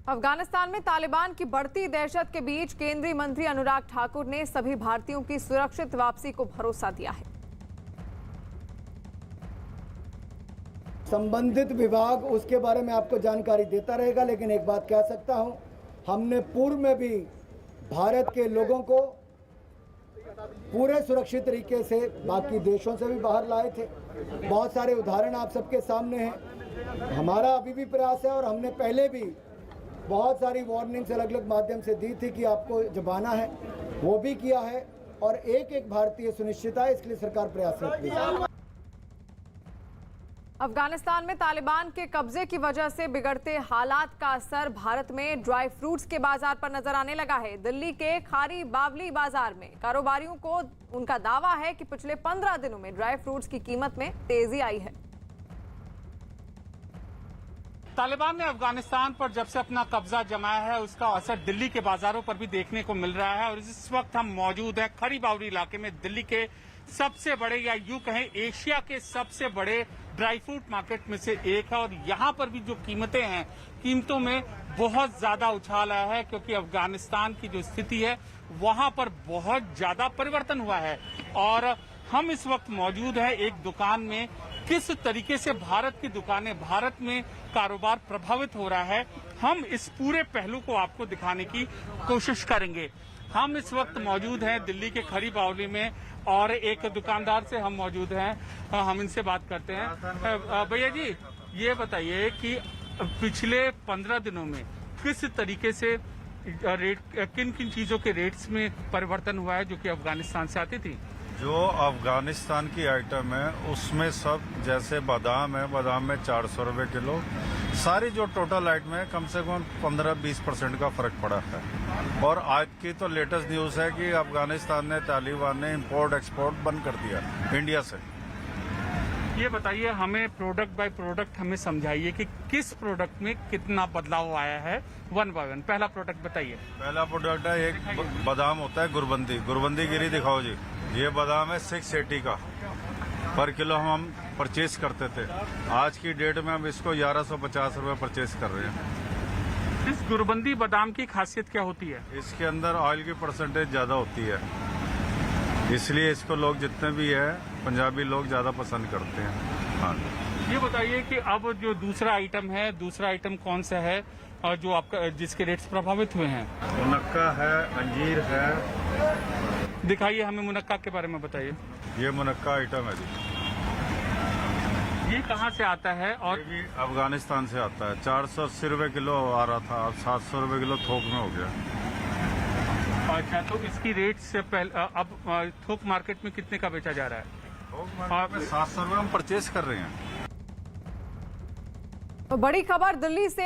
अफगानिस्तान में तालिबान की बढ़ती दहशत के बीच केंद्रीय मंत्री अनुराग ठाकुर ने सभी भारतीयों की सुरक्षित वापसी को भरोसा दिया है। संबंधित विभाग उसके बारे में आपको जानकारी देता रहेगा, लेकिन एक बात कह सकता हूं, हमने पूर्व में भी भारत के लोगों को पूरे सुरक्षित तरीके से बाकी देशों से भी बाहर लाए थे। बहुत सारे उदाहरण आप सबके सामने हैं। हमारा अभी भी प्रयास है और हमने पहले भी बहुत सारी वार्निंग्स अलग अलग माध्यम से दी थी कि आपको जब आना है, वो भी किया है और एक एक भारतीय सुनिश्चित है, इसके लिए सरकार प्रयासरत है। अफगानिस्तान में तालिबान के कब्जे की वजह से बिगड़ते हालात का असर भारत में ड्राई फ्रूट्स के बाजार पर नजर आने लगा है। दिल्ली के खारी बावली बाजार में कारोबारियों को उनका दावा है कि पिछले 15 दिनों में ड्राई फ्रूट्स की कीमत में तेजी आई है। तालिबान ने अफगानिस्तान पर जब से अपना कब्जा जमाया है, उसका असर दिल्ली के बाजारों पर भी देखने को मिल रहा है। और इस वक्त हम मौजूद हैं खरी बावली इलाके में, दिल्ली के सबसे बड़े या यूं कहें एशिया के सबसे बड़े ड्राई फ्रूट मार्केट में से एक है। और यहाँ पर भी जो कीमतें हैं, कीमतों में बहुत ज्यादा उछाल आया है, क्योंकि अफगानिस्तान की जो स्थिति है वहां पर बहुत ज्यादा परिवर्तन हुआ है। और हम इस वक्त मौजूद है एक दुकान में। किस तरीके से भारत की दुकानें, भारत में कारोबार प्रभावित हो रहा है, हम इस पूरे पहलू को आपको दिखाने की कोशिश करेंगे। हम इस वक्त मौजूद हैं दिल्ली के खरी बावली में और एक दुकानदार से हम मौजूद हैं, हम इनसे बात करते हैं। भैया जी, ये बताइए कि पिछले 15 दिनों में किस तरीके से रेट, किन किन चीजों के रेट्स में परिवर्तन हुआ है जो कि अफगानिस्तान से आती थी? जो अफगानिस्तान की आइटम है उसमें सब, जैसे बादाम है, बादाम में 400 रुपये किलो। सारी जो टोटल आइटम है कम से कम 15-20% का फर्क पड़ा है। और आज की तो लेटेस्ट न्यूज़ है कि अफगानिस्तान ने, तालिबान ने इंपोर्ट एक्सपोर्ट बंद कर दिया इंडिया से। ये बताइए हमें, प्रोडक्ट बाय प्रोडक्ट हमें समझाइए कि किस प्रोडक्ट में कितना बदलाव आया है, वन बाय वन। पहला प्रोडक्ट बताइए। पहला प्रोडक्ट है, एक बादाम होता है गुरबंदी। गुरबंदी गिरी दिखाओ जी। ये बादाम है 680 का पर किलो हम परचेज करते थे। आज की डेट में हम इसको 1150 रुपये परचेज कर रहे हैं। इस गुरबंदी बादाम की खासियत क्या होती है? इसके अंदर ऑयल की परसेंटेज ज्यादा होती है, इसलिए इसको लोग जितने भी है पंजाबी लोग ज्यादा पसंद करते हैं। हाँ, ये बताइए कि अब जो दूसरा आइटम है, दूसरा आइटम कौन सा है और जो आपका, जिसके रेट्स प्रभावित हुए हैं? मुनक्का है, अंजीर है। दिखाइए हमें, मुनक्का के बारे में बताइए। ये मुनक्का आइटम है जी। ये कहाँ से आता है? और ये भी अफगानिस्तान से आता है। 480 रुपये किलो आ रहा था, अब 700 रुपये किलो थोक में हो गया। अच्छा, तो इसकी रेट से पहले अब थोक मार्केट में कितने का बेचा जा रहा है? थोक मार्केट में 700 रुपये हम परचेज कर रहे हैं। तो बड़ी खबर दिल्ली से